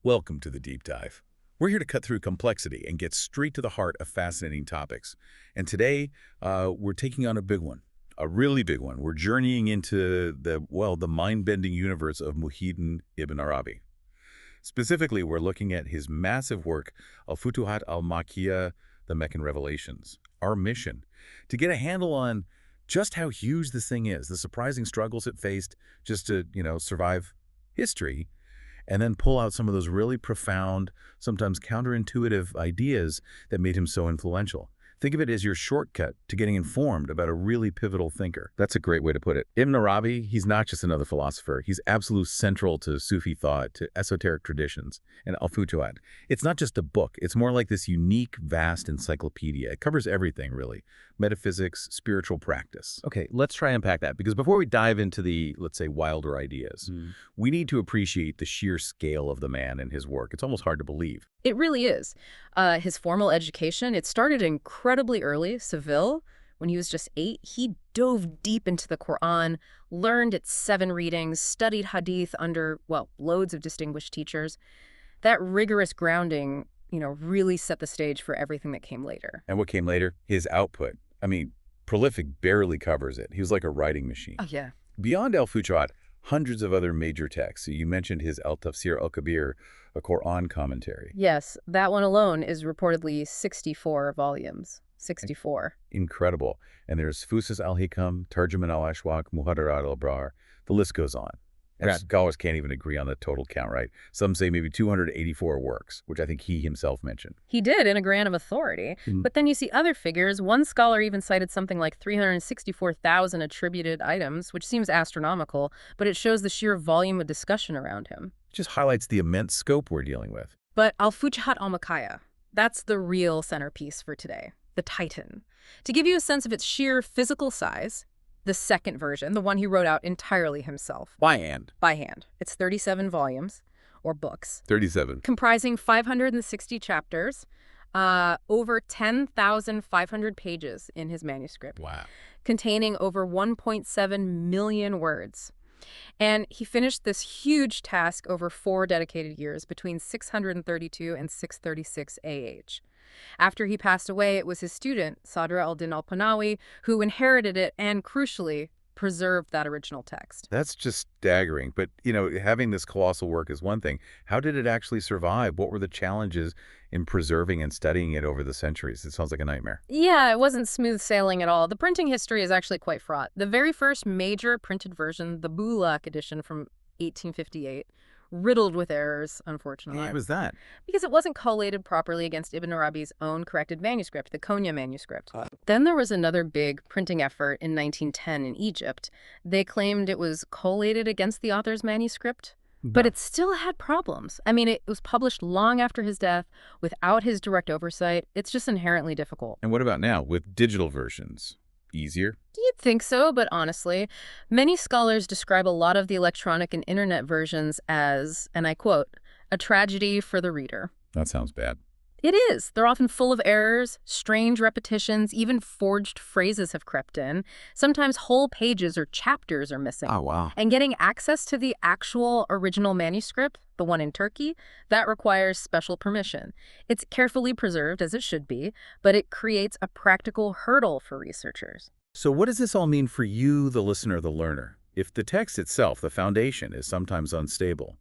Welcome to the Deep Dive. We're here to cut through complexity and get straight to the heart of fascinating topics. And today, we're taking on a big one, a really big one. We're journeying into the mind-bending universe of Muḥammadan Ibn Arabi. Specifically, we're looking at his massive work, al-Futuhat al Makkiyya, the Meccan Revelations. Our mission, to get a handle on just how huge this thing is, the surprising struggles it faced just to, survive history, and then pull out some of those really profound, sometimes counterintuitive ideas that made him so influential. Think of it as your shortcut to getting informed about a really pivotal thinker. That's a great way to put it. Ibn Arabi, he's not just another philosopher. He's absolutely central to Sufi thought, to esoteric traditions, and al-Futuhat. It's not just a book. It's more like this unique, vast encyclopedia. It covers everything, really. Metaphysics, spiritual practice. Okay, let's try and unpack that, because before we dive into the, let's say, wilder ideas, we need to appreciate the sheer scale of the man and his work. It's almost hard to believe. It really is. His formal education, it started incredibly early. Seville, when he was just 8, he dove deep into the Quran, learned its 7 readings, studied hadith under, loads of distinguished teachers. That rigorous grounding, really set the stage for everything that came later. And what came later? His output. I mean, prolific barely covers it. He was like a writing machine. Oh, yeah. Beyond al-Futuhat, hundreds of other major texts. You mentioned his al-Tafsir al-Kabir, a Quran commentary. Yes, that one alone is reportedly 64 volumes. 64. Incredible. And there's Fusus al-Hikam, Tarjuman al-Ashwaq, Muhadarat al-Abrar. The list goes on. And scholars can't even agree on the total count, right? Some say maybe 284 works, which I think he himself mentioned. He did in a grant of authority. But then you see other figures. One scholar even cited something like 364,000 attributed items, which seems astronomical, but it shows the sheer volume of discussion around him. Just highlights the immense scope we're dealing with. But al-Futuhat al Makkiyya, that's the real centerpiece for today, the Titan. To give you a sense of its sheer physical size, the second version, the one he wrote out entirely himself. By hand. By hand. It's 37 volumes, or books. 37. Comprising 560 chapters, over 10,500 pages in his manuscript. Wow. Containing over 1.7 million words. And he finished this huge task over 4 dedicated years, between 632 and 636 AH. After he passed away, it was his student, Sadr al-Din al-Panawi, who inherited it and, crucially, preserved that original text. That's just staggering. But, having this colossal work is one thing. How did it actually survive? What were the challenges in preserving and studying it over the centuries? It sounds like a nightmare. Yeah, it wasn't smooth sailing at all. The printing history is actually quite fraught. The very first major printed version, the Bulaq edition from 1858, riddled with errors, unfortunately. Why was that? Because it wasn't collated properly against Ibn Arabi's own corrected manuscript, the Konya manuscript. Then there was another big printing effort in 1910 in Egypt. They claimed it was collated against the author's manuscript, but it still had problems. I mean, it was published long after his death, without his direct oversight. It's just inherently difficult. And what about now, with digital versions? Easier? You'd think so, but honestly, many scholars describe a lot of the electronic and internet versions as, and I quote, a tragedy for the reader. That sounds bad. It is. They're often full of errors, strange repetitions, even forged phrases have crept in. Sometimes whole pages or chapters are missing. Oh, wow. And getting access to the actual original manuscript, the one in Turkey, that requires special permission. It's carefully preserved, as it should be, but it creates a practical hurdle for researchers. So what does this all mean for you, the listener, the learner? If the text itself, the foundation, is sometimes unstable,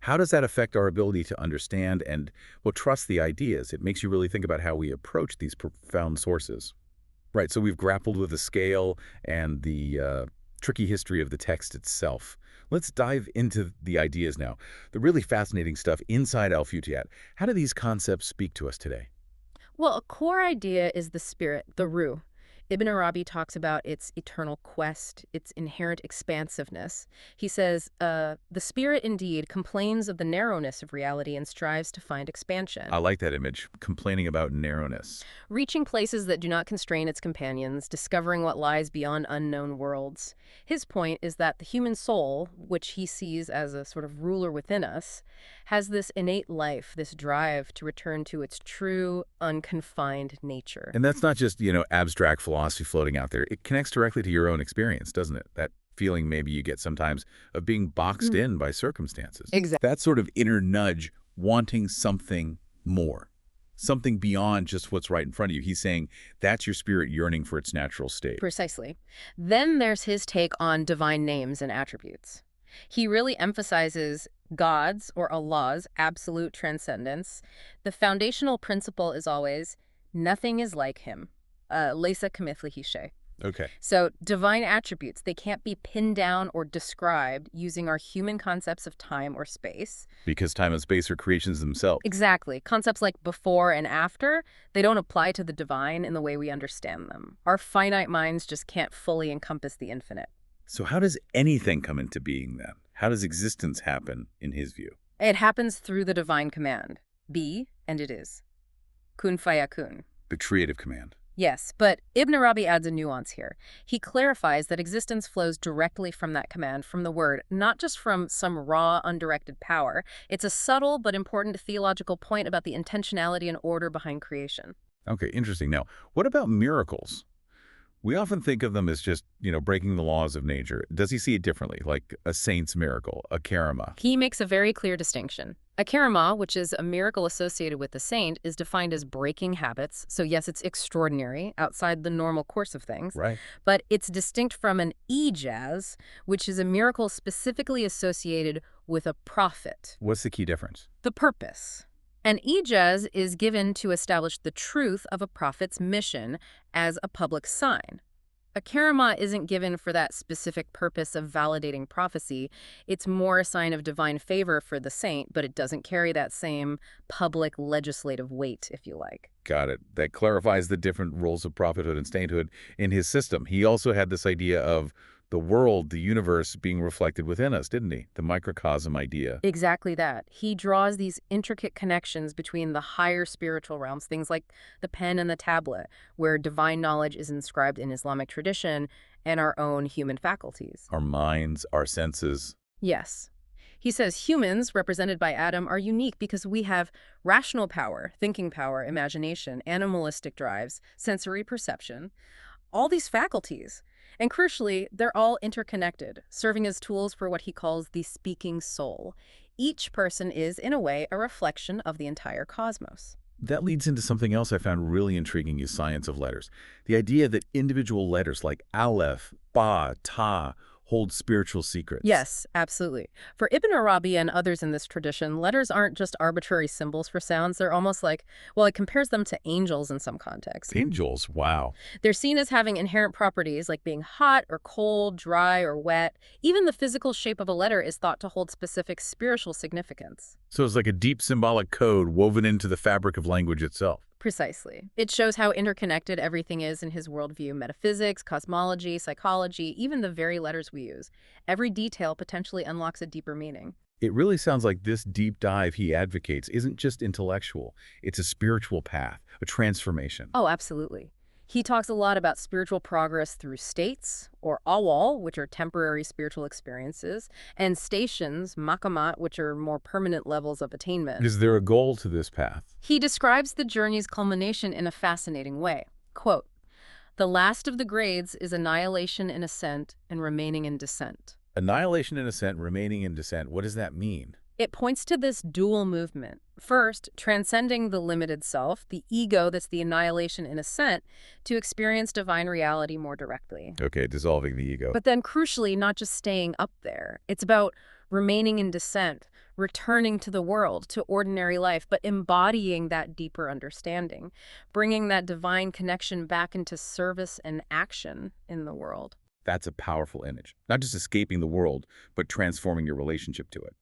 how does that affect our ability to understand and, trust the ideas? It makes you really think about how we approach these profound sources. Right, so we've grappled with the scale and the tricky history of the text itself. Let's dive into the ideas now, the really fascinating stuff inside al-Futuhat. How do these concepts speak to us today? Well, a core idea is the spirit, the ruh. Ibn Arabi talks about its eternal quest, its inherent expansiveness. He says, the spirit indeed complains of the narrowness of reality and strives to find expansion. I like that image, complaining about narrowness. Reaching places that do not constrain its companions, discovering what lies beyond unknown worlds. His point is that the human soul, which he sees as a sort of ruler within us, has this innate life, this drive to return to its true, unconfined nature. And that's not just, abstract philosophy floating out there. It connects directly to your own experience, doesn't it? That feeling maybe you get sometimes of being boxed in by circumstances. Exactly. That sort of inner nudge wanting something more, something beyond just what's right in front of you. He's saying that's your spirit yearning for its natural state. Precisely. Then there's his take on divine names and attributes. He really emphasizes God's or Allah's absolute transcendence. The foundational principle is always, nothing is like him. Laysa kamithlihi shay. Okay. So divine attributes, they can't be pinned down or described using our human concepts of time or space. Because time and space are creations themselves. Exactly. Concepts like before and after, they don't apply to the divine in the way we understand them. Our finite minds just can't fully encompass the infinite. So how does anything come into being then? How does existence happen in his view? It happens through the divine command. Be, and it is. Kun fayakun. The creative command. Yes, but Ibn Arabi adds a nuance here. He clarifies that existence flows directly from that command, from the word, not just from some raw, undirected power. It's a subtle but important theological point about the intentionality and order behind creation. Okay, interesting. Now, what about miracles? We often think of them as just, breaking the laws of nature. Does he see it differently, like a saint's miracle, a karama? He makes a very clear distinction. A karama, which is a miracle associated with the saint, is defined as breaking habits. So yes, it's extraordinary, outside the normal course of things. Right. But it's distinct from an ijaz, which is a miracle specifically associated with a prophet. What's the key difference? The purpose. An ijaz is given to establish the truth of a prophet's mission as a public sign. A karama isn't given for that specific purpose of validating prophecy. It's more a sign of divine favor for the saint, but it doesn't carry that same public legislative weight, if you like. Got it. That clarifies the different roles of prophethood and sainthood in his system. He also had this idea of the world, the universe being reflected within us, didn't he? The microcosm idea. Exactly that. He draws these intricate connections between the higher spiritual realms, things like the pen and the tablet, where divine knowledge is inscribed in Islamic tradition, and our own human faculties. Our minds, our senses. Yes. He says humans, represented by Adam, are unique because we have rational power, thinking power, imagination, animalistic drives, sensory perception, all these faculties. And crucially, they're all interconnected, serving as tools for what he calls the speaking soul. Each person is, in a way, a reflection of the entire cosmos. That leads into something else I found really intriguing is science of letters. The idea that individual letters like aleph, ba, ta hold spiritual secrets. Yes, absolutely. For Ibn Arabi and others in this tradition, letters aren't just arbitrary symbols for sounds. They're almost like, well, it compares them to angels in some contexts. Angels, wow. They're seen as having inherent properties like being hot or cold, dry or wet. Even the physical shape of a letter is thought to hold specific spiritual significance. So it's like a deep symbolic code woven into the fabric of language itself. Precisely. It shows how interconnected everything is in his worldview: metaphysics, cosmology, psychology, even the very letters we use. Every detail potentially unlocks a deeper meaning. It really sounds like this deep dive he advocates isn't just intellectual. It's a spiritual path, a transformation. Oh, absolutely. He talks a lot about spiritual progress through states, or aḥwāl, which are temporary spiritual experiences, and stations, maqāmāt, which are more permanent levels of attainment. Is there a goal to this path? He describes the journey's culmination in a fascinating way. Quote, "The last of the grades is annihilation in ascent and remaining in descent." Annihilation in ascent, remaining in descent. What does that mean? It points to this dual movement. First, transcending the limited self, the ego that's the annihilation in ascent, to experience divine reality more directly. Okay, dissolving the ego. But then crucially, not just staying up there. It's about remaining in descent, returning to the world, to ordinary life, but embodying that deeper understanding, bringing that divine connection back into service and action in the world. That's a powerful image. Not just escaping the world, but transforming your relationship to it.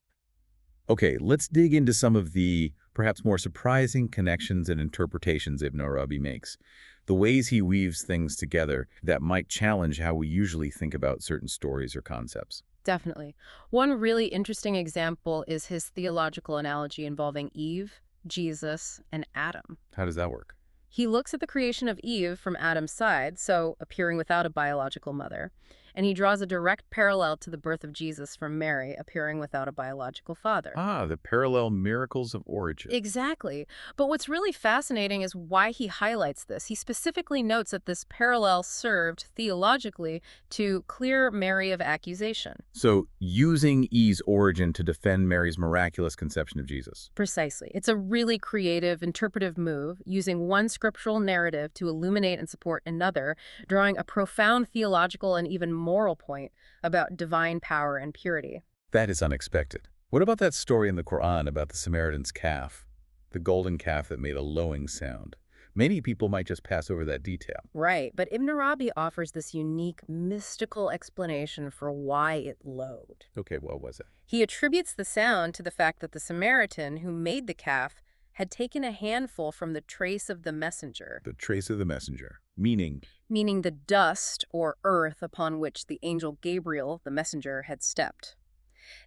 Okay, let's dig into some of the perhaps more surprising connections and interpretations Ibn Arabi makes. The ways he weaves things together that might challenge how we usually think about certain stories or concepts. Definitely. One really interesting example is his theological analogy involving Eve, Jesus, and Adam. How does that work? He looks at the creation of Eve from Adam's side, so appearing without a biological mother, and he draws a direct parallel to the birth of Jesus from Mary, appearing without a biological father. Ah, the parallel miracles of origin. Exactly. But what's really fascinating is why he highlights this. He specifically notes that this parallel served, theologically, to clear Mary of accusation. So, using Eve's origin to defend Mary's miraculous conception of Jesus. Precisely. It's a really creative, interpretive move, using one scriptural narrative to illuminate and support another, drawing a profound theological and even moral point about divine power and purity. That is unexpected. What about that story in the Quran about the Samaritan's calf? The golden calf that made a lowing sound. Many people might just pass over that detail. Right, but Ibn Arabi offers this unique, mystical explanation for why it lowed. Okay, what was it? He attributes the sound to the fact that the Samaritan who made the calf had taken a handful from the trace of the messenger. The trace of the messenger, meaning The dust or earth upon which the angel Gabriel, the messenger, had stepped.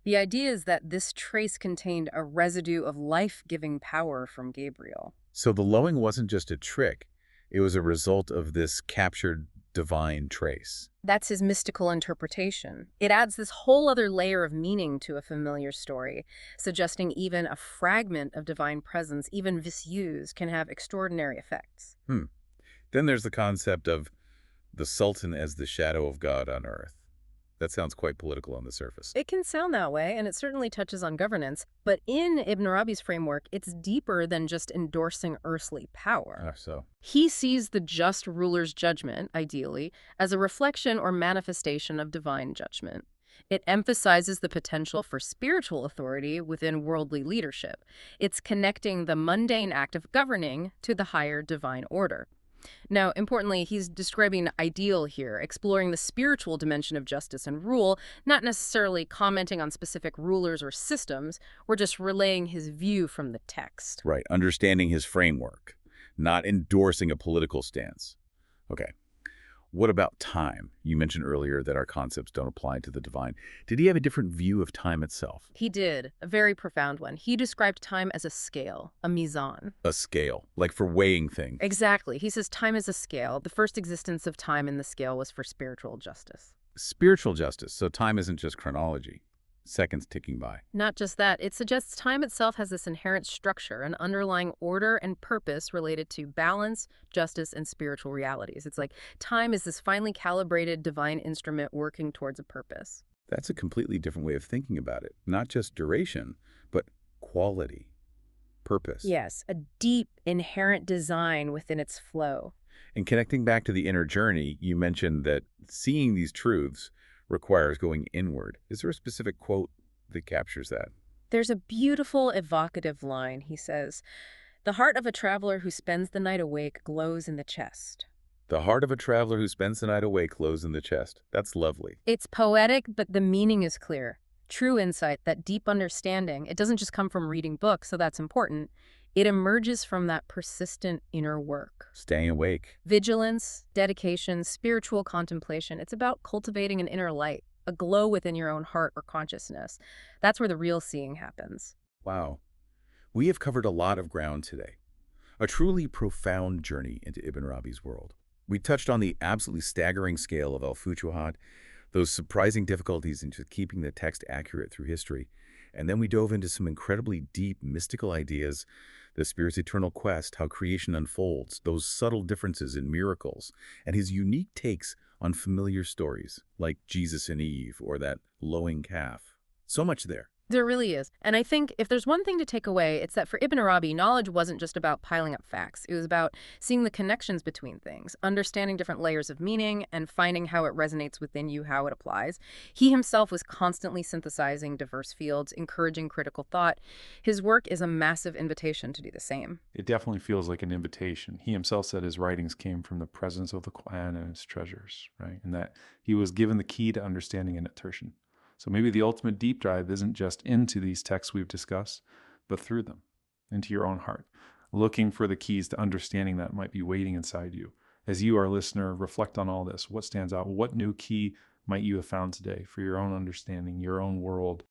The idea is that this trace contained a residue of life-giving power from Gabriel. So the lowing wasn't just a trick, it was a result of this captured divine trace. That's his mystical interpretation. It adds this whole other layer of meaning to a familiar story, suggesting even a fragment of divine presence, even misused, can have extraordinary effects. Then there's the concept of the Sultan as the shadow of God on earth. That sounds quite political on the surface. It can sound that way, and it certainly touches on governance, but in Ibn Arabi's framework, it's deeper than just endorsing earthly power. So He sees the just ruler's judgment, ideally, as a reflection or manifestation of divine judgment. It emphasizes the potential for spiritual authority within worldly leadership. It's connecting the mundane act of governing to the higher divine order. Now, importantly, he's describing an ideal here, exploring the spiritual dimension of justice and rule, not necessarily commenting on specific rulers or systems. We're just relaying his view from the text. right, understanding his framework, not endorsing a political stance. Okay. What about time? You mentioned earlier that our concepts don't apply to the divine. Did he have a different view of time itself? He did, a very profound one. He described time as a scale, a mizan. A scale, like for weighing things. Exactly. He says time is a scale. The first existence of time in the scale was for spiritual justice. Spiritual justice, so time isn't just chronology. Seconds ticking by. Not just that, it suggests time itself has this inherent structure, an underlying order and purpose related to balance, justice, and spiritual realities. It's like time is this finely calibrated divine instrument working towards a purpose. That's a completely different way of thinking about it. Not just duration, but quality, purpose. Yes, a deep, inherent design within its flow. And connecting back to the inner journey, you mentioned that seeing these truths requires going inward. Is there a specific quote that captures that? There's a beautiful, evocative line. He says, "The heart of a traveler who spends the night awake glows in the chest." The heart of a traveler who spends the night awake glows in the chest. That's lovely. It's poetic, but the meaning is clear. True insight, that deep understanding, it doesn't just come from reading books, so that's important. It emerges from that persistent inner work. Staying awake. Vigilance, dedication, spiritual contemplation. It's about cultivating an inner light, a glow within your own heart or consciousness. That's where the real seeing happens. Wow. We have covered a lot of ground today. A truly profound journey into Ibn Arabi's world. We touched on the absolutely staggering scale of al-Futuhat, those surprising difficulties in just keeping the text accurate through history. And then we dove into some incredibly deep mystical ideas, the spirit's eternal quest, how creation unfolds, those subtle differences in miracles, and his unique takes on familiar stories, like Jesus and Eve or that lowing calf. So much there. There really is. And I think if there's one thing to take away, it's that for Ibn Arabi, knowledge wasn't just about piling up facts. It was about seeing the connections between things, understanding different layers of meaning, and finding how it resonates within you, how it applies. He himself was constantly synthesizing diverse fields, encouraging critical thought. His work is a massive invitation to do the same. It definitely feels like an invitation. He himself said his writings came from the presence of the Quran and its treasures, right? And that he was given the key to understanding in tertian. So maybe the ultimate deep dive isn't just into these texts we've discussed, but through them, into your own heart, looking for the keys to understanding that might be waiting inside you. As you, our listener, reflect on all this, what stands out? What new key might you have found today for your own understanding, your own world,